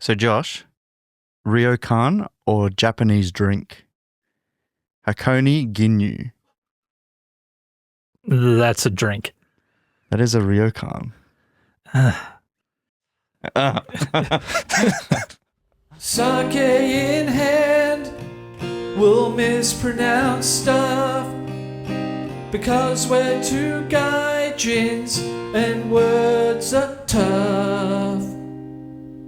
So, Josh, Ryokan or Japanese drink? Hakone Ginyu. That's a drink. That is a Ryokan. Sake in hand, we'll mispronounce stuff because we're two gaijins and words are tough.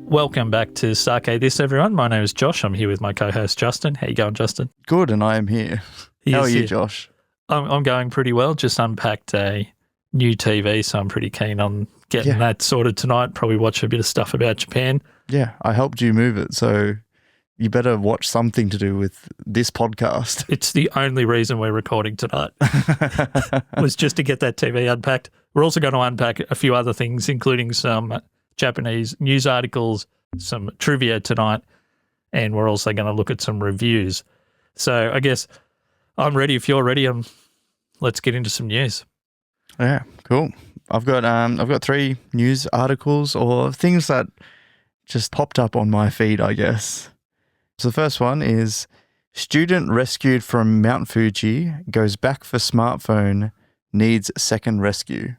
Welcome back to Sake This, everyone. My name is Josh. I'm here with my co-host Justin. How you going, Justin? Good, and I am here. How are you, here. Josh? I'm going pretty well. Just unpacked a new TV, so I'm pretty keen on getting that sorted tonight. Probably watch a bit of stuff about Japan. Yeah, I helped you move it, so you better watch something to do with this podcast. It's the only reason we're recording tonight, was just to get that TV unpacked. We're also going to unpack a few other things, including some Japanese news articles, some trivia tonight, and we're also going to look at some reviews. So I guess I'm ready. If you're ready, let's get into some news. Yeah, cool. I've got 3 news articles or things that just popped up on my feed, I guess. So the first one is student rescued from Mount Fuji goes back for smartphone, needs second rescue.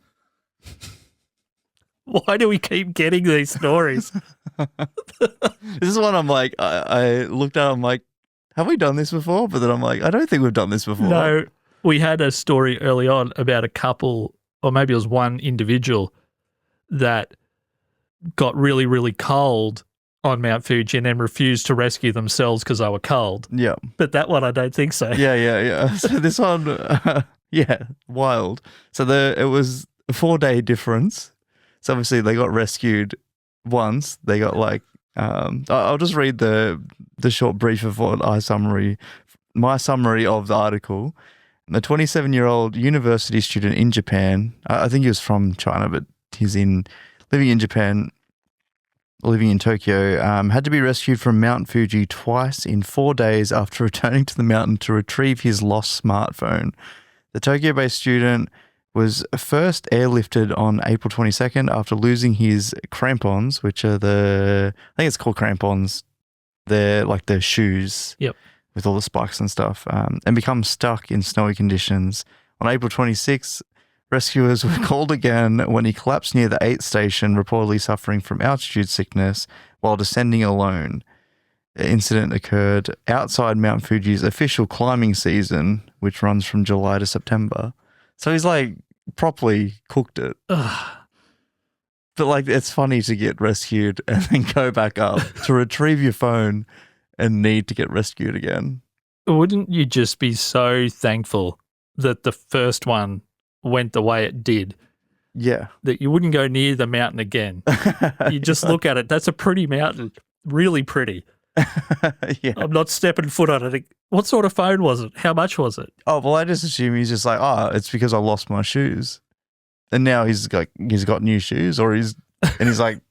Why do we keep getting these stories? This is one I'm like, I looked at, I'm like, have we done this before? But then I'm like, I don't think we've done this before. No, we had a story early on about a couple, or maybe it was one individual that got really, really cold on Mount Fuji and then refused to rescue themselves because they were cold. Yeah. But that one, I don't think so. Yeah. So this one, wild. So it was a 4-day difference. So obviously they got rescued once. They got I'll just read the short brief of what my summary of the article. The 27-year-old university student in Japan, I think he was from China, but he's living in Japan, living in Tokyo, had to be rescued from Mount Fuji twice in 4 days after returning to the mountain to retrieve his lost smartphone. The Tokyo-based student was first airlifted on April 22nd after losing his crampons, which are I think it's called crampons. They're like the shoes. Yep. With all the spikes and stuff, and become stuck in snowy conditions. On April 26th, rescuers were called again when he collapsed near the 8th station, reportedly suffering from altitude sickness while descending alone. The incident occurred outside Mount Fuji's official climbing season, which runs from July to September. So he's properly cooked it. Ugh. But it's funny to get rescued and then go back up to retrieve your phone and need to get rescued again. Wouldn't you just be so thankful that the first one went the way it did? Yeah. That you wouldn't go near the mountain again. You just look at it. That's a pretty mountain. Really pretty. Yeah. I'm not stepping foot on it. What sort of phone was it? How much was it? Oh, well, I just assume he's just it's because I lost my shoes. And now he's got new shoes he's like,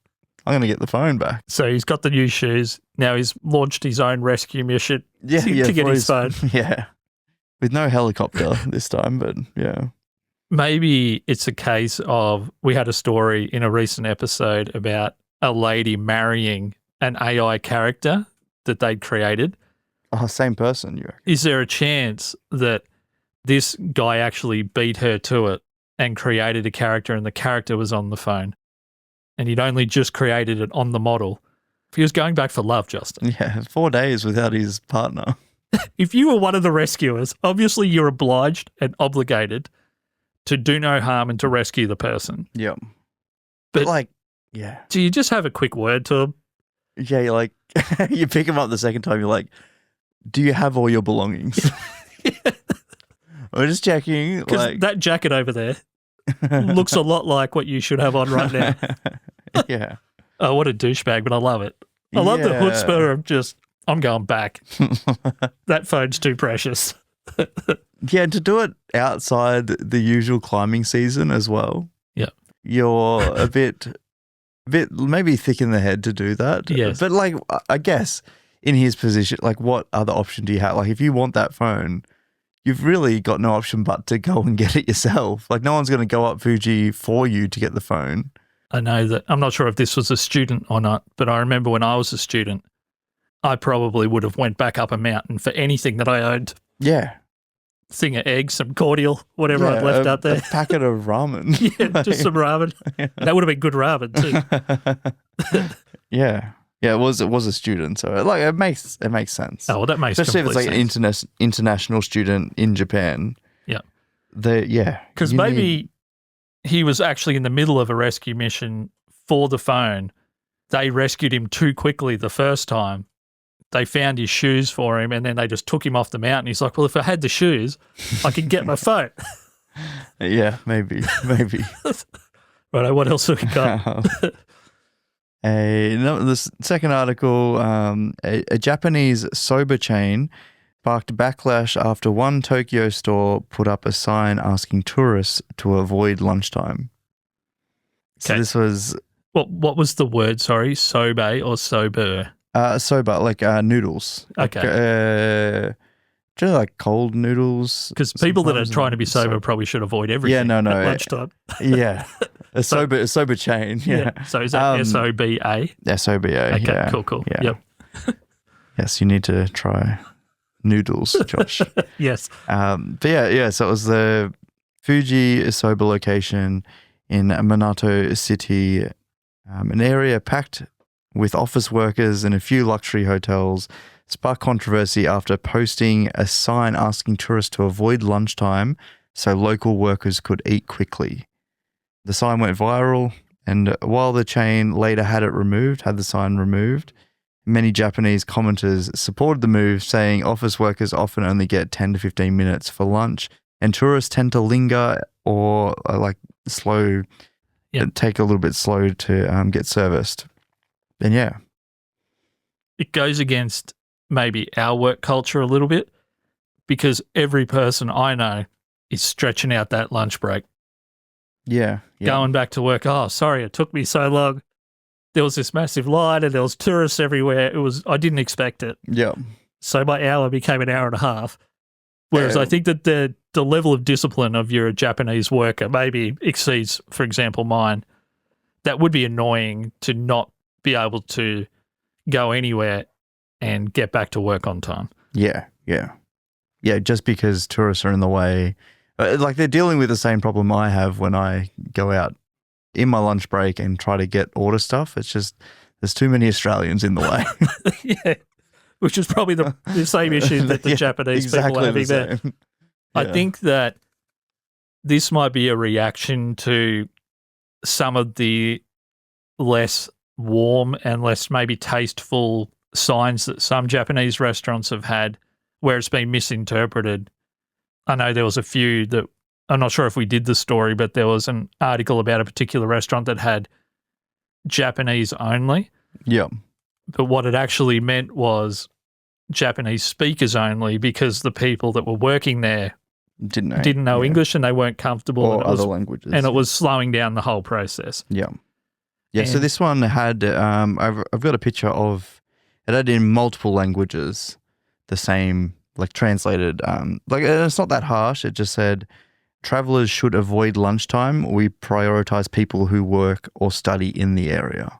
I'm going to get the phone back. So he's got the new shoes. Now he's launched his own rescue mission to get his phone. Yeah. With no helicopter this time, but yeah. Maybe it's a case of, we had a story in a recent episode about a lady marrying an AI character that they'd created. Oh, same person, you reckon? Is there a chance that this guy actually beat her to it and created a character and the character was on the phone? And he'd only just created it on the model. If he was going back for love, Justin. Yeah, 4 days without his partner. If you were one of the rescuers, obviously you're obliged and obligated to do no harm and to rescue the person. Yeah. But yeah. do you just have a quick word to him? Yeah, you're you pick him up the second time, you're like, do you have all your belongings? We're just checking. Because that jacket over there looks a lot like what you should have on right now. Yeah. Oh, what a douchebag, but I love it. I love the chutzpah of I'm going back. That phone's too precious. Yeah, and to do it outside the usual climbing season as well. Yeah. You're a bit maybe thick in the head to do that. Yes. But I guess in his position, what other option do you have? If you want that phone, you've really got no option but to go and get it yourself. No one's going to go up Fuji for you to get the phone. I know that, I'm not sure if this was a student or not, but I remember when I was a student, I probably would have went back up a mountain for anything that I owned. Yeah. Thing of eggs, some cordial, whatever I'd left up there. A packet of ramen. Yeah, just some ramen. Yeah. That would have been good ramen too. Yeah. Yeah, it was a student, so like it makes sense. Oh, well, that makes especially if it's like sense. an international student in Japan. Yeah. Because maybe he was actually in the middle of a rescue mission for the phone. They rescued him too quickly the first time. They found his shoes for him, and then they just took him off the mountain. He's like, well, if I had the shoes, I could get my phone. Yeah, maybe. Right, what else have we got? The second article, a Japanese soba chain sparked backlash after one Tokyo store put up a sign asking tourists to avoid lunchtime. So Okay. this was... What was the word, sorry? Sobe or sober? Soba, like noodles. Okay. Do you know, like cold noodles? Because people that are sometimes? trying to be sober probably should avoid everything no. at lunchtime. Yeah. A soba chain. Yeah. So is that SOBA? SOBA. Okay, Yeah. cool. Yeah. Yep. Yes, you need to try noodles, Josh. Yes. But yeah. So it was the Fuji soba location in Minato City, an area packed with office workers and a few luxury hotels, sparked controversy after posting a sign asking tourists to avoid lunchtime so local workers could eat quickly. The sign went viral, and while the chain later had the sign removed, many Japanese commenters supported the move, saying office workers often only get 10 to 15 minutes for lunch, and tourists tend to linger or take a little bit slow to get serviced. And yeah. It goes against maybe our work culture a little bit, because every person I know is stretching out that lunch break. Yeah. Going back to work. Oh, sorry, it took me so long. There was this massive line and there was tourists everywhere. I didn't expect it. Yeah. So my hour became an hour and a half. Whereas I think that the level of discipline of your Japanese worker maybe exceeds, for example, mine. That would be annoying to not be able to go anywhere and get back to work on time. Yeah. Just because tourists are in the way, like they're dealing with the same problem I have when I go out in my lunch break and try to order stuff. It's just there's too many Australians in the way. Yeah, which is probably the same issue that the Japanese people are having there. Yeah. I think that this might be a reaction to some of the less warm and less maybe tasteful signs that some Japanese restaurants have had where it's been misinterpreted. I know there was a few that, I'm not sure if we did the story, but there was an article about a particular restaurant that had Japanese only. Yeah. But what it actually meant was Japanese speakers only, because the people that were working there didn't know English and they weren't comfortable. Or other languages. And it was slowing down the whole process. Yeah. Yeah, so this one had, I've got a picture of, it had in multiple languages, the same, like translated, it's not that harsh. It just said, travelers should avoid lunchtime. We prioritize people who work or study in the area.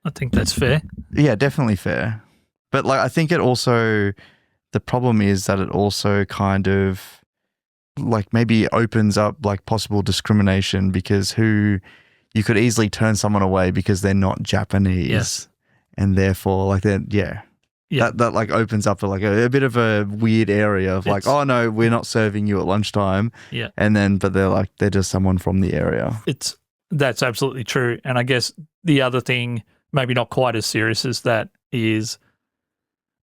I think that's fair. Yeah, definitely fair. But I think it also, the problem is that it also kind of maybe opens up possible discrimination, because you could easily turn someone away because they're not Japanese. Yes. And therefore, that opens up a bit of a weird area of oh no, we're not serving you at lunchtime. Yeah. And then, but they're just someone from the area. That's absolutely true. And I guess the other thing, maybe not quite as serious as that, is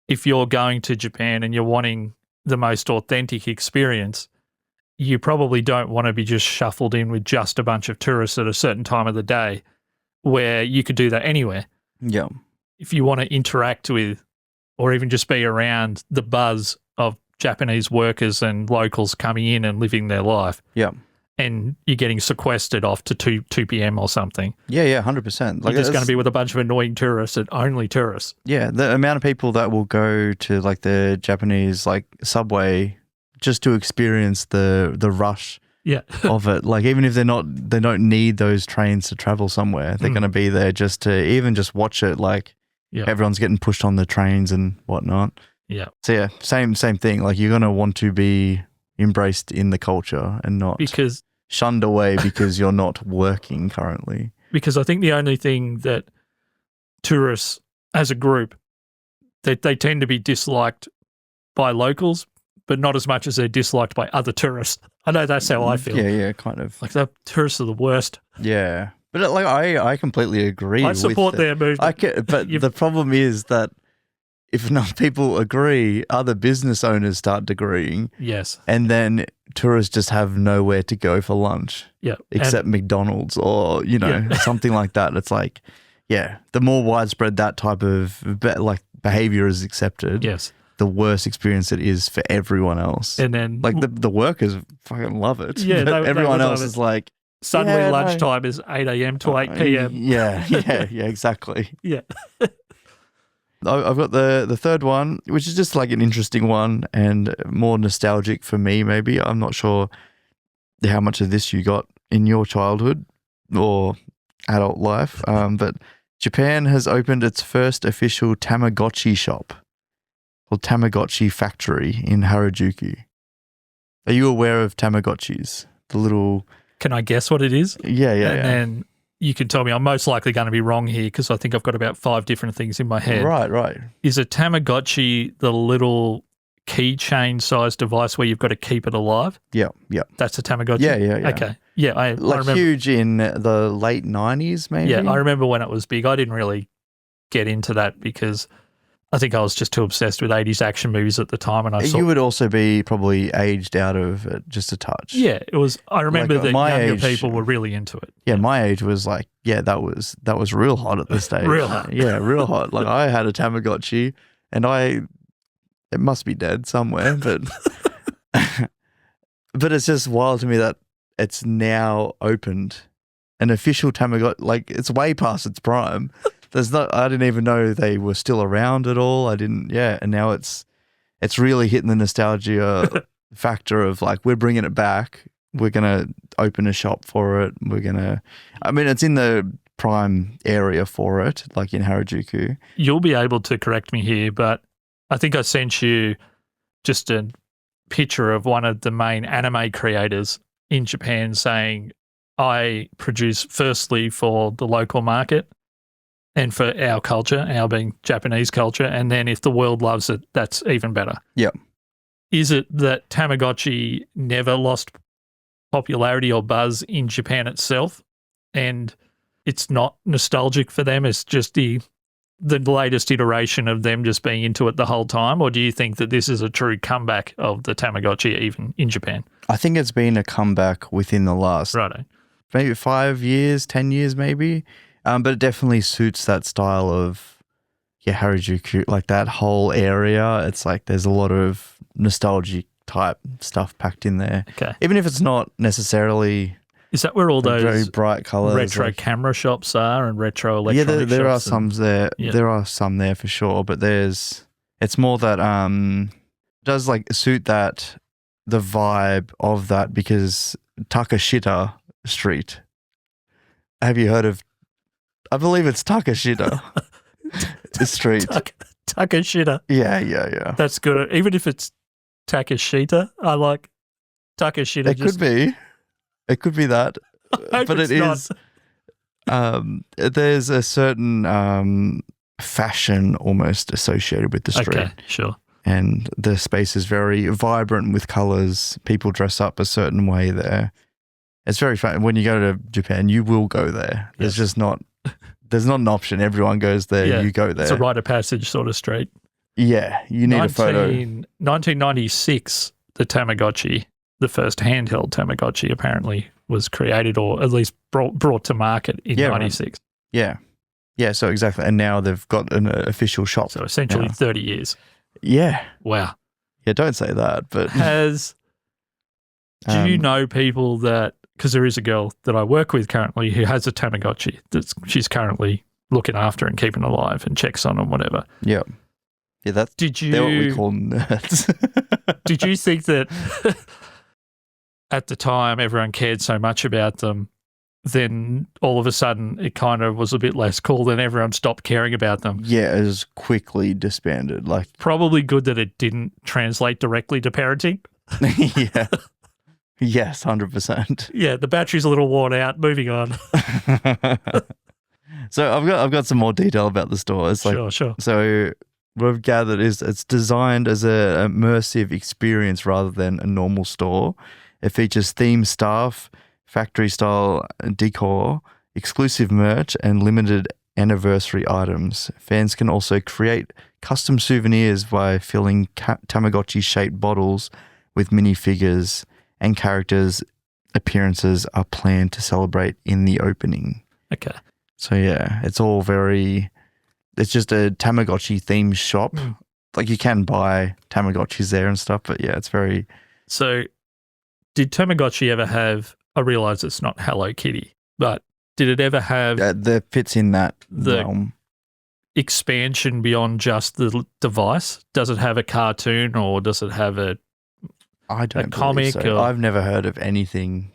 if you're going to Japan and you're wanting the most authentic experience, you probably don't want to be just shuffled in with just a bunch of tourists at a certain time of the day, where you could do that anywhere. Yeah. If you want to interact with, or even just be around the buzz of Japanese workers and locals coming in and living their life. Yeah. And you're getting sequestered off to 2 p.m. or something. Yeah, 100%. You're just going to be with a bunch of annoying tourists and only tourists. Yeah, the amount of people that will go to the Japanese subway just to experience the rush Yeah. of it. Like even if they don't need those trains to travel somewhere, they're going to be there just to even just watch it. Like everyone's getting pushed on the trains and whatnot. Yeah. So yeah, same thing. Like you're going to want to be embraced in the culture and not shunned away because you're not working currently. Because I think the only thing that tourists as a group, they tend to be disliked by locals, but not as much as they're disliked by other tourists. I know that's how I feel. Yeah, kind of. Like the tourists are the worst. Yeah. But like I completely agree. I support their movement. But the problem is that if enough people agree, other business owners start agreeing. Yes. And then tourists just have nowhere to go for lunch. Yeah. Except McDonald's or, something like that. It's like, the more widespread that type of behavior is accepted, yes, the worse experience it is for everyone else. And then like the workers fucking love it. Yeah. Everyone else is like, suddenly lunchtime is 8 a.m. to 8 p.m. Yeah, exactly. Yeah. I've got the third one, which is just like an interesting one and more nostalgic for me, maybe. I'm not sure how much of this you got in your childhood or adult life, but Japan has opened its first official Tamagotchi shop called Tamagotchi Factory in Harajuku. Are you aware of Tamagotchis? The little... Can I guess what it is? Yeah. And then you can tell me. I'm most likely going to be wrong here because I think I've got about 5 different things in my head. Right. Is a Tamagotchi the little keychain sized device where you've got to keep it alive? Yeah. That's a Tamagotchi? Yeah. Okay. Yeah, I remember. Huge in the late 90s, maybe? Yeah, I remember when it was big. I didn't really get into that because I think I was just too obsessed with 80s action movies at the time. And you would also be probably aged out of it just a touch. Yeah, it was. I remember that younger age, people were really into it. Yeah, my age was like, that was real hot at this stage. Real hot. Yeah, real hot. Like I had a Tamagotchi and it must be dead somewhere, but but it's just wild to me that it's now opened an official Tamagotchi. Like it's way past its prime. I didn't even know they were still around at all. And now it's really hitting the nostalgia factor of like, we're bringing it back. We're going to open a shop for it. It's in the prime area for it, like in Harajuku. You'll be able to correct me here, but I think I sent you just a picture of one of the main anime creators in Japan saying, I produce firstly for the local market and for our culture, our being Japanese culture, and then if the world loves it, that's even better. Yeah. Is it that Tamagotchi never lost popularity or buzz in Japan itself, and it's not nostalgic for them? It's just the latest iteration of them just being into it the whole time? Or do you think that this is a true comeback of the Tamagotchi even in Japan? I think it's been a comeback within the last maybe 5 years, 10 years maybe. But it definitely suits that style of, Harajuku, like that whole area. It's like there's a lot of nostalgic type stuff packed in there. Okay. Even if it's not necessarily... Is that where all those very bright colors, retro camera shops are and retro electronic shops? Yeah, there are some there. Yeah. There are some there for sure, but it's more that does like suit the vibe of that because Takashita Street. Have you heard of? I believe it's Takashita Street. Takashita. Yeah. That's good. Even if it's Takashita, I like Takashita. It could be that, but it is. There's a certain fashion almost associated with the street. Okay, sure. And the space is very vibrant with colors. People dress up a certain way there. It's very fun. When you go to Japan, you will go there. There's just not. There's not an option. Everyone goes there. Yeah, you go there. It's a rite of passage sort of street. Yeah, you need a photo. 1996, the Tamagotchi. The first handheld Tamagotchi apparently was created or at least brought to market in 96. Right. Yeah, so exactly. And now they've got an official shop. So essentially 30 years. Yeah. Wow. Yeah, don't say that. But do you know people that, because there is a girl that I work with currently who has a Tamagotchi that she's currently looking after and keeping alive and checks on and whatever. Yeah. Yeah, they're what we call nerds. Did you think that... at the time everyone cared so much about them, then all of a sudden it kind of was a bit less cool, then everyone stopped caring about them. Yeah, it was quickly disbanded. Like, Probably good that it didn't translate directly to parenting. yeah. Yes, 100%. Yeah, the battery's a little worn out. Moving on. So I've got some more detail about the store. It's like, Sure. so what I've gathered is it's designed as a immersive experience rather than a normal store. It features themed staff, factory style decor, exclusive merch, and limited anniversary items. Fans can also create custom souvenirs by filling Tamagotchi shaped bottles with minifigures, and characters' appearances are planned to celebrate in the opening. Okay. So yeah, it's all very, it's just a Tamagotchi themed shop. Like you can buy Tamagotchis there and stuff, but yeah, it's very. So did Tamagotchi ever have, I realise it's not Hello Kitty, but did it ever have That fits in that the realm. expansion beyond just the device? Does it have a cartoon or does it have I don't comic believe so. or- I've never heard of anything.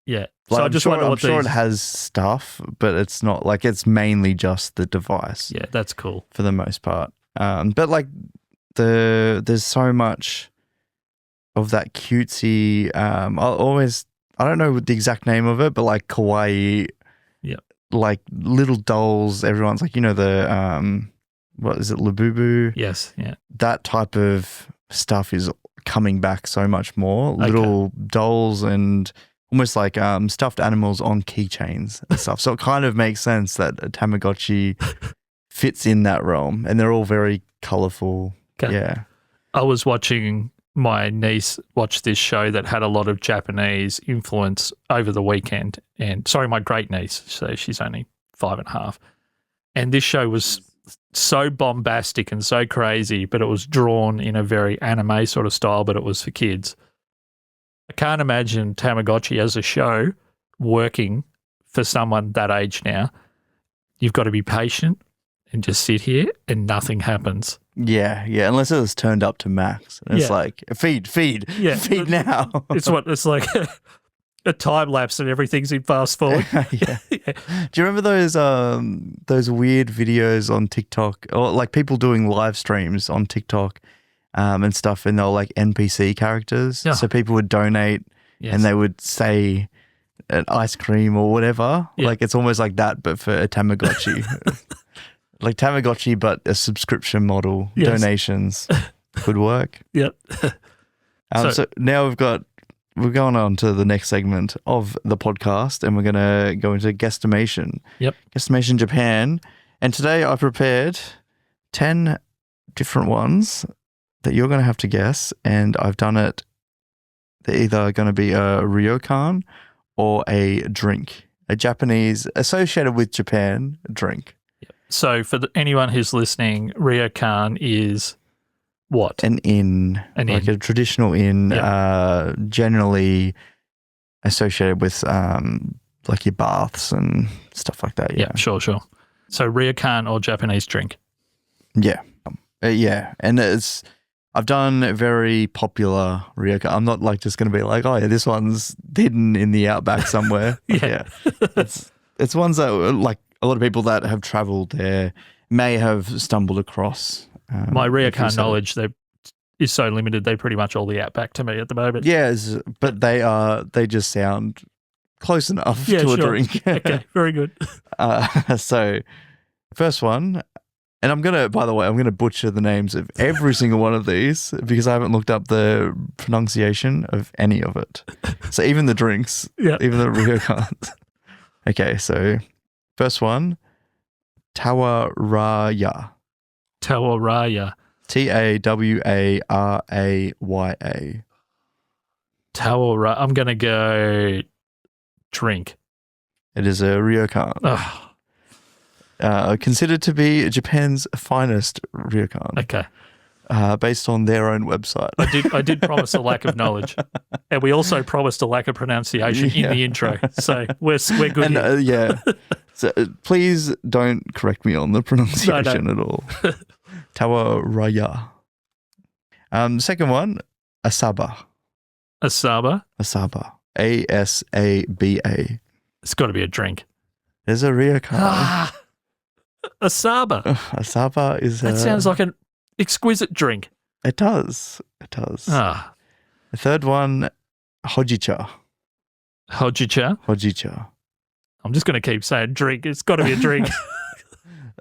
yeah. Like, So I I'm just sure, wonder I'm what sure these, it has stuff, but it's not like it's mainly just the device. yeah, that's cool. For the most part. But like there's so much of that cutesy. I don't know the exact name of it, but like kawaii. Yep. Like little dolls. Everyone's like, the what is it, Labubu? Yes, yeah. That type of stuff is coming back so much more. Little dolls and almost like stuffed animals on keychains and stuff. So it kind of makes sense that a Tamagotchi fits in that realm, and they're all very colourful. Okay. Yeah. I was watching my niece watch this show that had a lot of Japanese influence over the weekend. And sorry, my great niece, so she's only 5.5. And this show was so bombastic and so crazy, but it was drawn in a very anime sort of style, but it was for kids. I can't imagine Tamagotchi as a show working for someone that age now. You've got to be patient and just sit here and nothing happens. Yeah, unless it was turned up to max. And it's Yeah. like, feed now. It's like a time lapse and everything's in fast forward. Yeah. Do you remember those weird videos on TikTok, or like people doing live streams on TikTok and stuff, and they're like NPC characters? Yeah. So people would donate Yes. and they would say an ice cream or whatever. Yeah. Like it's almost like that, but for a Tamagotchi. Like Tamagotchi, but a subscription model. Yes. Donations could work. Yep. So now we're going on to the next segment of the podcast, and we're going to go into Guesstimation. Yep. Guesstimation Japan. And today I prepared 10 different ones that you're going to have to guess, and I've done it. They're either going to be a Ryokan or a drink, a Japanese associated with Japan drink. So for anyone who's listening, Ryokan is what? An inn, An like inn. a traditional inn, generally associated with like your baths and stuff like that. Yeah, Sure. So Ryokan or Japanese drink. Yeah, and I've done a very popular Ryokan. I'm not like just going to be like, oh yeah, this one's hidden in the outback somewhere. Yeah. It's ones that like a lot of people that have travelled there may have stumbled across. My if you Ryokan said it. knowledge is so limited. They're pretty much all the outback to me at the moment. Yes, but they just sound close enough to a sure. drink. Okay, very good. So first one, and I'm going to butcher the names of every single one of these because I haven't looked up the pronunciation of any of it. So even the drinks, even the Ryokans. Okay, so first one, Tawaraya. Tawaraya. Tawaraya. Tawara. I'm going to go drink. It is a Ryokan. Considered to be Japan's finest Ryokan. Okay. Based on their own website. I did promise a lack of knowledge, and we also promised a lack of pronunciation in the intro. So we're good. And here. So please don't correct me on the pronunciation at all. Tawaraya. Second one, Asaba. Asaba. Asaba. Asaba. It's got to be a drink. There's a Ryokan. Ah, a Saba. A Saba is That sounds like an exquisite drink. It does. It does. Ah, The third one, Hojicha. Hojicha. Hojicha. I'm just going to keep saying drink. It's got to be a drink.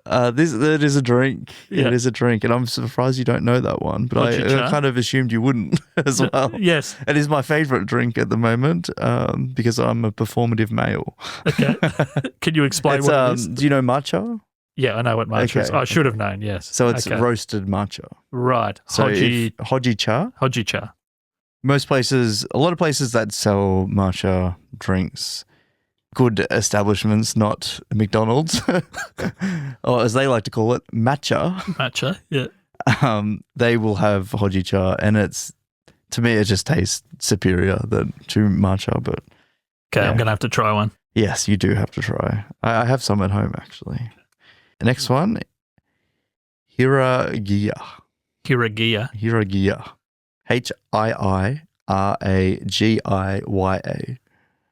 It is a drink. Yeah. It is a drink, and I'm surprised you don't know that one. But I Hojicha. kind of assumed you wouldn't as well. Yes. It is my favorite drink at the moment because I'm a performative male. Okay. Can you explain what it is? Do you know matcha? Yeah, I know what matcha is. Okay, I should have known, yes. So it's Okay. roasted matcha. Right. So Hojicha. Hojicha. A lot of places that sell matcha drinks, good establishments, not McDonald's, or as they like to call it, matcha. Matcha, yeah. They will have Hojicha, and to me, it just tastes superior to matcha. But Okay, yeah. I'm going to have to try one. Yes, you do have to try. I have some at home, actually. The next one, Hiragiya. Hiragiya. Hiragiya. Hiragiya.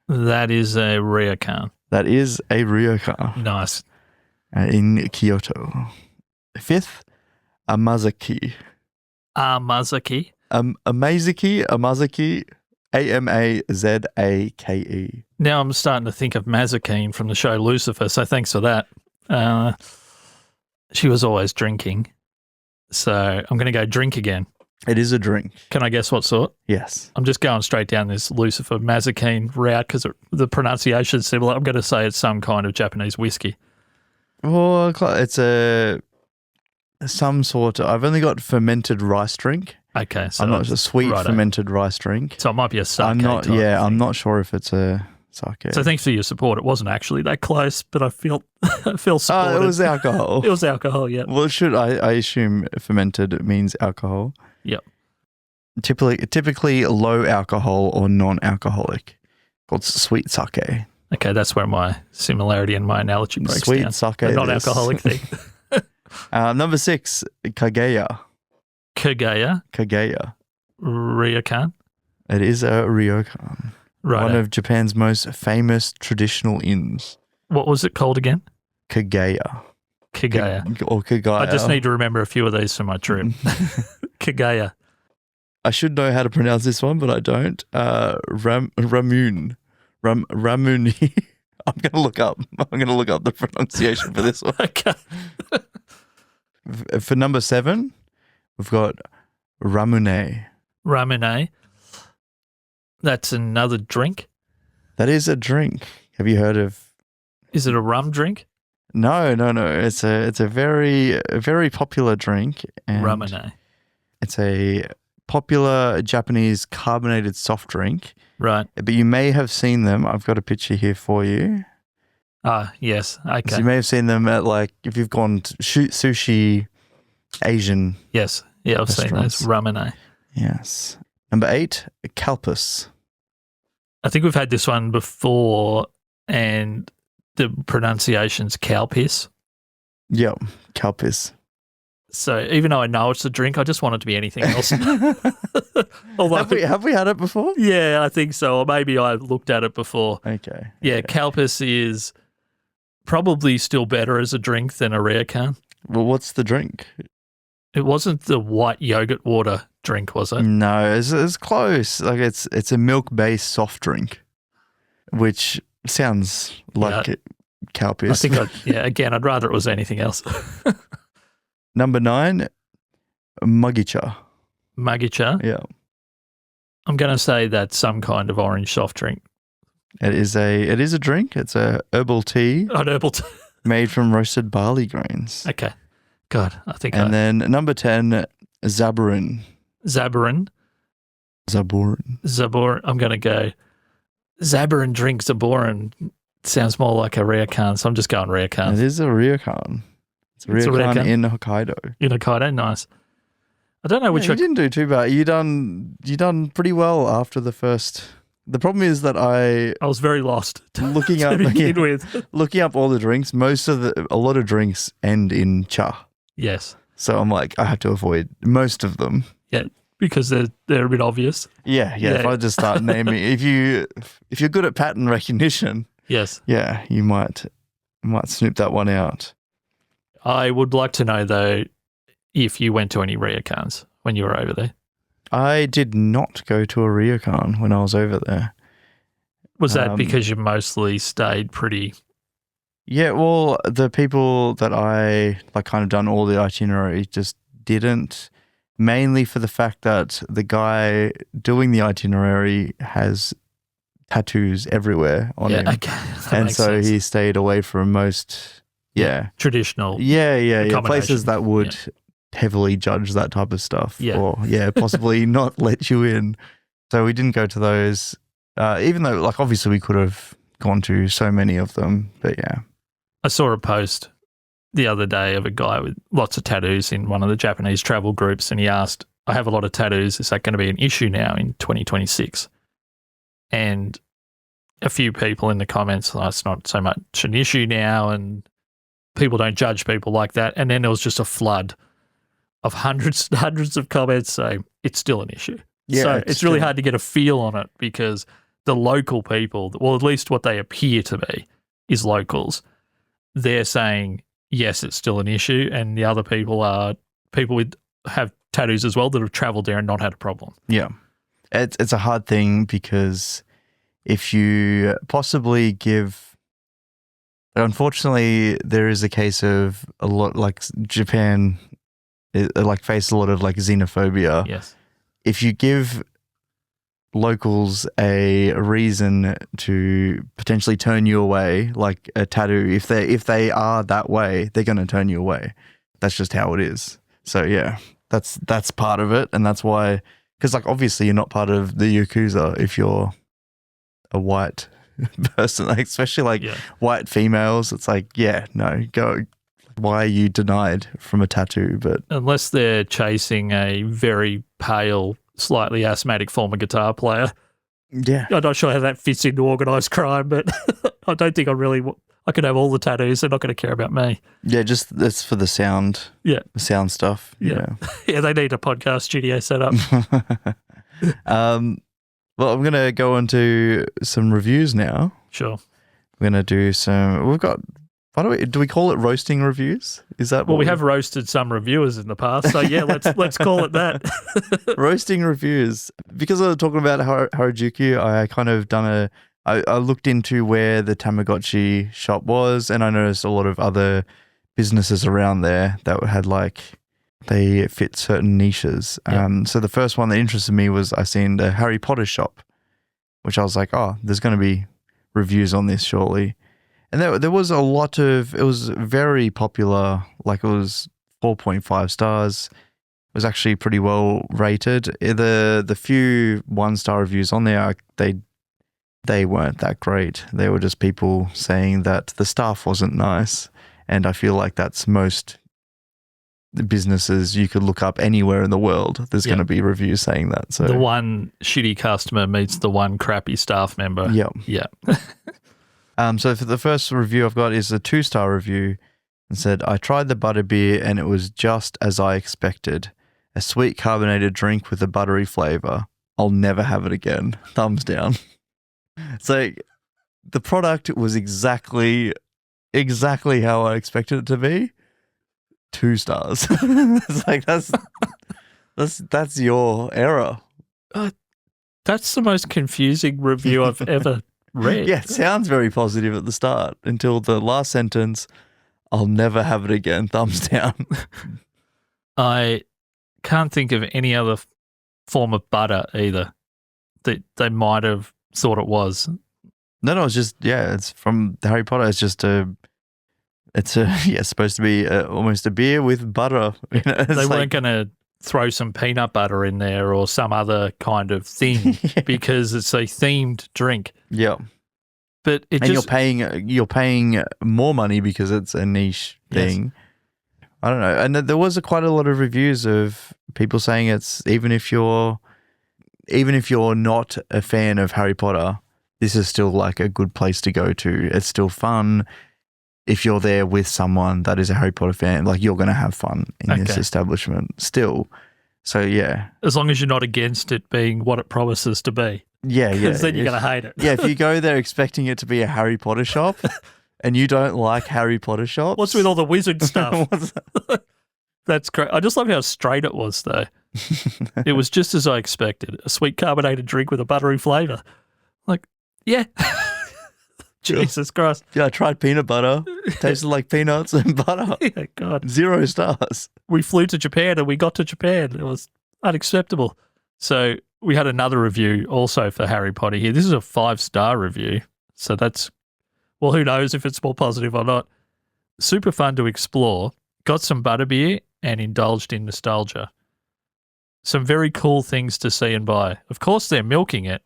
That is a Ryokan. That is a Ryokan Nice. in Kyoto. Fifth, Amazaki. Amazaki. Amazaki. Amazake. Now I'm starting to think of Mazakine from the show Lucifer, so thanks for that. She was always drinking. So I'm going to go drink again. It is a drink. Can I guess what sort? Yes. I'm just going straight down this Lucifer Mazakine route because the pronunciation is similar. I'm going to say it's some kind of Japanese whiskey. Well, it's some sort of, I've only got fermented rice drink. Okay. So I'm not a sweet righto. fermented rice drink. So it might be a sake. I'm not. type Yeah, thing. I'm not sure if it's a sake. So thanks for your support. It wasn't actually that close, but I feel supported. It was alcohol. It was alcohol, yeah. Well, I assume fermented means alcohol. Yep. Typically low alcohol or non-alcoholic, called sweet sake. Okay, that's where my similarity and my analogy breaks Sweet down. sake. The non-alcoholic thing. Number 6, Kageya. Kageya, Ryokan. It is a Ryokan. Right. One of Japan's most famous traditional inns. What was it called again? Kageya. Kageya. Or Kagaya. I just need to remember a few of these for my trip. Kageya. I should know how to pronounce this one, but I don't. Ramuni. I'm going to look up the pronunciation for this one. Okay. For number 7, we've got Ramune. Ramune. That's another drink. That is a drink. Have you heard of? Is it a rum drink? No. It's a very popular drink. And Ramune. It's a popular Japanese carbonated soft drink. Right. But you may have seen them. I've got a picture here for you. Ah, yes. So Okay. you may have seen them at, like, if you've gone to sushi Asian. Yes. Yeah, I've seen those. Ramune. Yes. Number 8, Kalpus. I think we've had this one before, and the pronunciation's cowpiss. Yep, Kalpus. So even though I know it's a drink, I just want it to be anything else. Although, have we had it before? yeah, I think so. Or maybe I looked at it before. Okay. Yeah, Kalpus is probably still better as a drink than a Ryokan. Well, what's the drink? It wasn't the white yogurt water drink, was it? No, it's close. Like it's a milk-based soft drink, which sounds like Kalpus. I think, again, I'd rather it was anything else. Number 9, Mugicha. Mugicha. Yeah, I'm going to say that's some kind of orange soft drink. it is a drink. It's a herbal tea Oh, herbal tea. made from roasted barley grains. Okay. God, I think And then number 10, Zaburin. Zaburin. Zaburin. I'm going to go Zaburin drink Zaburin. Sounds more like a Ryokan, so I'm just going Ryokan. It is a Ryokan. It's a Ryokan in Hokkaido. In Hokkaido, nice. I don't know which You didn't do too bad. You done pretty well after the first. The problem is that I was very lost looking to up begin with. looking up all the drinks. A lot of drinks end in cha. Yes. So I'm like, I have to avoid most of them. Yeah. because they're a bit obvious. Yeah. If I just start naming, if you're good at pattern recognition, Yes. yeah, you might snoop that one out. I would like to know, though, if you went to any Ryokans when you were over there. I did not go to a Ryokan when I was over there. Was that because you mostly stayed pretty... Yeah, well, the people that I kind of done all the itinerary just didn't, mainly for the fact that the guy doing the itinerary has tattoos everywhere on him. Okay. And so sense. he stayed away from most, traditional. Yeah. Places that would Yeah. heavily judge that type of stuff. Yeah. Or, possibly not let you in. So we didn't go to those, even though, obviously we could have gone to so many of them. But yeah. I saw a post the other day of a guy with lots of tattoos in one of the Japanese travel groups, and he asked, I have a lot of tattoos. Is that going to be an issue now in 2026? And a few people in the comments, it's not so much an issue now, and people don't judge people like that. And then there was just a flood of hundreds of comments saying it's still an issue. Yeah, so it's really hard to get a feel on it because the local people, well, at least what they appear to be is locals. They're saying, yes, it's still an issue. And the other people are people have tattoos as well that have traveled there and not had a problem. Yeah. It's a hard thing because if you possibly give, unfortunately, there is a case of a lot, Japan, face a lot of xenophobia. Yes. If you give locals a reason to potentially turn you away, like a tattoo, if they are that way, they're going to turn you away. That's just how it is. So yeah, that's part of it, and that's why, because obviously you're not part of the Yakuza if you're a white person, especially white females. It's no, go. Why are you denied from a tattoo? But unless they're chasing a very pale, slightly asthmatic former guitar player. Yeah. I'm not sure how that fits into organised crime, but I don't think I could have all the tattoos. They're not going to care about me. Yeah, just that's for the sound. Yeah. The sound stuff. Yeah. Yeah, they need a podcast studio set up. Well, I'm going to go into some reviews now. Sure. We're going to do we've got, by the way, do we call it roasting reviews? Is that we have roasted some reviewers in the past, so yeah, let's call it that. Roasting reviews. Because I was talking about Harajuku, I kind of I looked into where the Tamagotchi shop was, and I noticed a lot of other businesses around there that had they fit certain niches. Yep. So the first one that interested me was I seen the Harry Potter shop, which I was like, oh, there's going to be reviews on this shortly. And there was a lot of, it was very popular, it was 4.5 stars. It was actually pretty well rated. The few 1-star reviews on there, they weren't that great. They were just people saying that the staff wasn't nice. And I feel like that's most the businesses you could look up anywhere in the world. There's going to be reviews saying that. So the one shitty customer meets the one crappy staff member. Yeah. Yeah. So for the first review I've got is a 2-star review and said, I tried the butterbeer and it was just as I expected. A sweet carbonated drink with a buttery flavor. I'll never have it again. Thumbs down. So the product was exactly how I expected it to be. 2 stars. It's that's your error. That's the most confusing review I've ever read. Yeah, it sounds very positive at the start until the last sentence. I'll never have it again. Thumbs down. I can't think of any other form of butter either that they might have thought it was. No, it's just, it's from Harry Potter. It's just supposed to be almost a beer with butter. They weren't going to throw some peanut butter in there or some other kind of thing because it's a themed drink. Yeah. But you're paying more money because it's a niche thing. Yes. I don't know. And there was quite a lot of reviews of people saying it's even if you're not a fan of Harry Potter, this is still a good place to go to. It's still fun. If you're there with someone that is a Harry Potter fan, you're going to have fun in this establishment still. So yeah. As long as you're not against it being what it promises to be. Yeah, yeah. Because then you're If- going to hate it. Yeah, if you go there expecting it to be a Harry Potter shop and you don't like Harry Potter shops. What's with all the wizard stuff? What's- That's great. I just love how straight it was, though. It was just as I expected. A sweet carbonated drink with a buttery flavour. Like, yeah. Jesus Christ. Yeah, I tried peanut butter. Tasted like peanuts and butter. Yeah, God. 0 stars. We flew to Japan and we got to Japan. It was unacceptable. So we had another review also for Harry Potter here. This is a 5-star review. So that's, well, who knows if it's more positive or not. Super fun to explore. Got some butterbeer and indulged in nostalgia. Some very cool things to see and buy. Of course, they're milking it,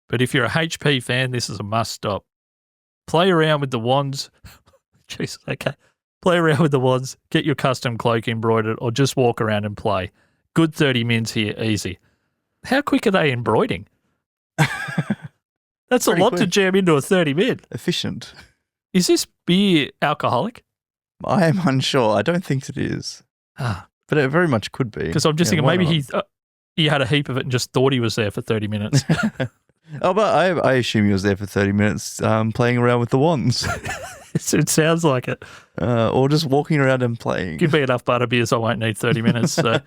but if you're a HP fan, this is a must stop. Play around with the wands. Jesus, okay. Play around with the wands, get your custom cloak embroidered, or just walk around and play. Good 30 mins here, easy. How quick are they embroidering? That's a Pretty lot to quick. jam into a 30 min. Efficient. Is this beer alcoholic? I am unsure. I don't think it is. Ah, But it very much could be. because I'm just Yeah, thinking why maybe not? he had a heap of it and just thought he was there for 30 minutes. Oh, but I assume he was there for 30 minutes playing around with the wands. It sounds like it. Or just walking around and playing. Give me enough butterbeers, I won't need 30 minutes. So.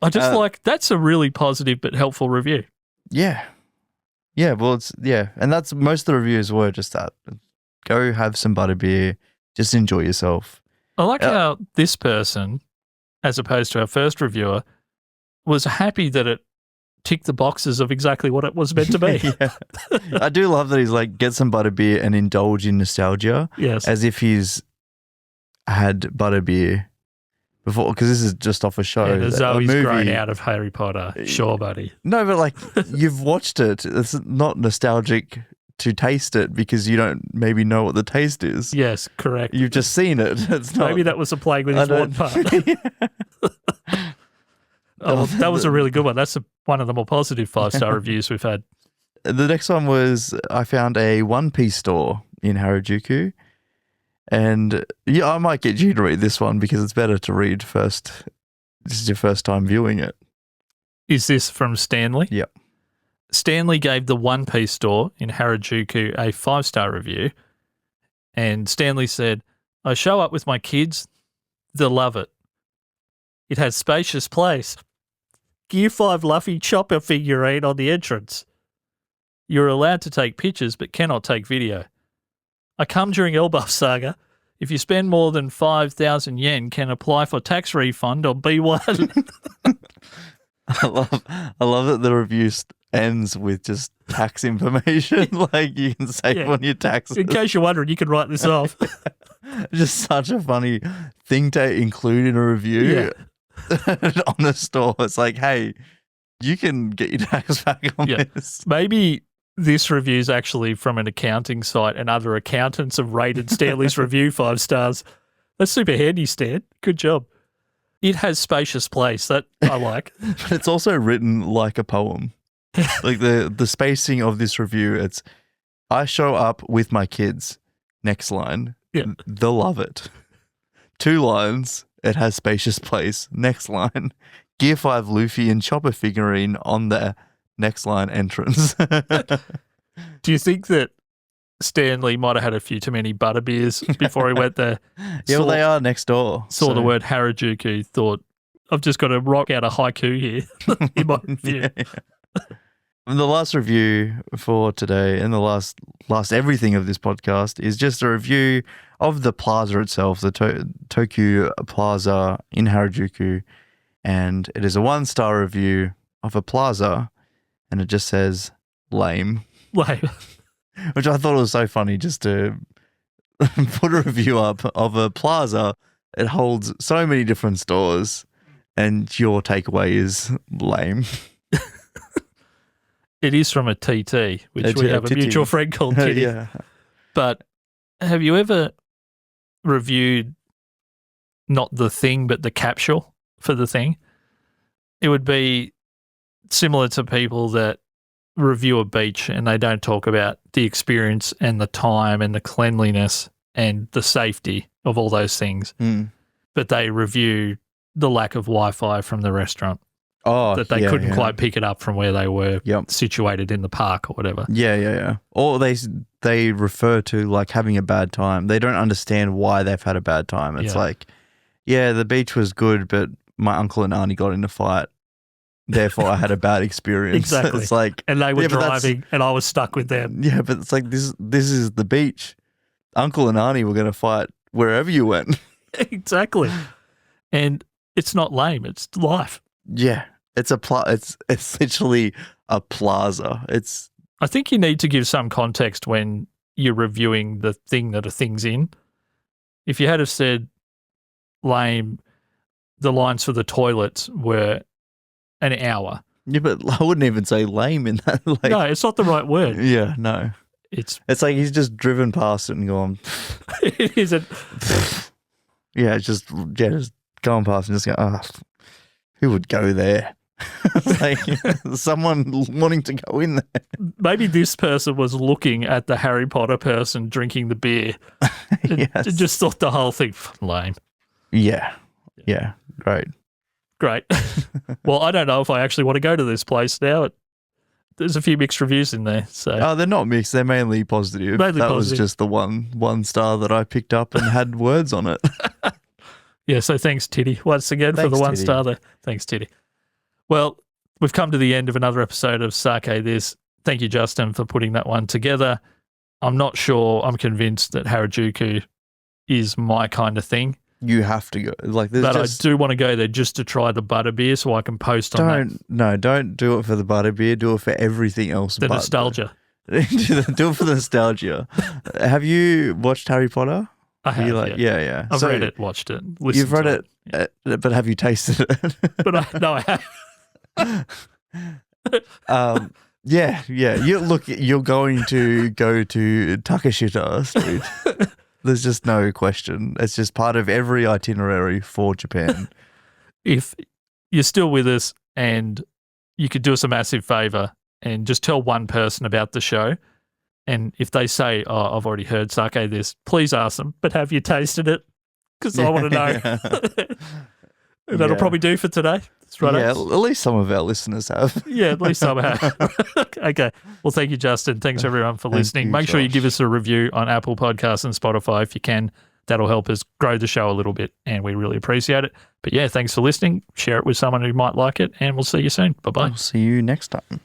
I just that's a really positive but helpful review. Yeah. Yeah, well, and that's most of the reviews were just that. Go have some butterbeer, just enjoy yourself. I like how this person, as opposed to our first reviewer, was happy that it ticked the boxes of exactly what it was meant to be. Yeah. I do love that he's like, get some butterbeer and indulge in nostalgia Yes. as if he's had butterbeer before, because this is just off a show. And as though a he's movie. grown out of Harry Potter. Sure, buddy. No, but like you've watched it. It's not nostalgic to taste it because you don't maybe know what the taste is. Yes, correct. You've just seen it. It's not. Maybe that was a playing with his I wand part. don't- Oh, well, that was a really good one. That's one of the more positive 5-star reviews we've had. The next one was I found a One Piece store in Harajuku. And yeah, I might get you to read this one because it's better to read first. This is your first time viewing it. Is this from Stanley? Yep. Stanley gave the One Piece store in Harajuku a 5-star review. And Stanley said, I show up with my kids. They'll love it. It has spacious place. Gear 5 Luffy chopper figurine on the entrance. You're allowed to take pictures but cannot take video. I come during Elbaf Saga. If you spend more than 5,000 yen, can apply for tax refund on B1. I love that the review ends with just tax information. Like you can save Yeah. on your taxes. In case you're wondering, you can write this off. Just such a funny thing to include in a review on a store. It's like, hey, you can get your tax back on Yeah. this. Maybe this review is actually from an accounting site and other accountants have rated Stanley's review 5 stars. That's super handy, Stan. Good job. It has spacious place. That I like. But it's also written like a poem. Like the spacing of this review, it's I show up with my kids. Next line. Yeah. They'll love it. 2 lines. It has spacious place. Next line. Gear 5 Luffy and Chopper figurine on the next line entrance. Do you think that Stanley might have had a few too many butterbeers before he went there? Yeah, well, they are next door. Saw so- the word Harajuku, thought, I've just got to rock out a haiku here in my review. Yeah. And the last review for today and the last everything of this podcast is just a review of the plaza itself, the Tokyo Plaza in Harajuku. And it is a 1-star review of a plaza and it just says lame, Like, which I thought was so funny just to put a review up of a plaza. It holds so many different stores and your takeaway is lame. it is from a TT, which we have a TT. mutual friend called Kitty. Yeah. But have you ever reviewed not the thing, but the capsule for the thing? It would be similar to people that review a beach and they don't talk about the experience and the time and the cleanliness and the safety of all those things, Mm. but they review the lack of Wi-Fi from the restaurant, Oh, that they couldn't quite pick it up from where they were situated in the park or whatever. Yeah. Or they refer to like having a bad time. They don't understand why they've had a bad time. It's like, yeah, the beach was good, but my uncle and auntie got in a fight. Therefore, I had a bad experience. Exactly. It's like, and they were driving, and I was stuck with them. Yeah, but it's like this is the beach. Uncle and auntie were going to fight wherever you went. Exactly. And it's not lame. It's life. Yeah, it's it's literally a plaza. I think you need to give some context when you're reviewing the thing that a thing's in. If you had have said lame, the lines for the toilets were an hour. Yeah, but I wouldn't even say lame in that. Like, no, it's not the right word. Yeah, no. It's like he's just driven past it and gone. It isn't. Just going past and just going, who would go there? Like someone wanting to go in there. Maybe this person was looking at the Harry Potter person drinking the beer. Yes. And just thought the whole thing lame. Yeah. Great. Well, I don't know if I actually want to go to this place now. There's a few mixed reviews in there. So they're not mixed. They're mainly positive. Was just the one star that I picked up and had words on it. Yeah, so thanks, Titty, once again for the 1 star there. Thanks, Titty. Well, we've come to the end of another episode of Sake This. Thank you, Justin, for putting that one together. I'm not sure. I'm convinced that Harajuku is my kind of thing. You have to go. Like, but I do want to go there just to try the butterbeer so I can post on that. No, don't do it for the butterbeer. Do it for everything else. The nostalgia. Do it for the nostalgia. Have you watched Harry Potter? I have. Yeah. I've read it, watched it, listened You've read to it, but have you tasted it? I have. Yeah. You're going to go to Takeshita Street. There's just no question. It's just part of every itinerary for Japan. If you're still with us and you could do us a massive favor and just tell one person about the show, and if they say, I've already heard Sake This, please ask them, but have you tasted it? Because I want to know. And that'll probably do for today. That's right. Yeah, at least some of our listeners have. Yeah, at least some have. Okay. Well, thank you, Justin. Thanks, everyone, for listening. Make sure you give us a review on Apple Podcasts and Spotify if you can. That'll help us grow the show a little bit, and we really appreciate it. But yeah, thanks for listening. Share it with someone who might like it, and we'll see you soon. Bye-bye. I'll see you next time.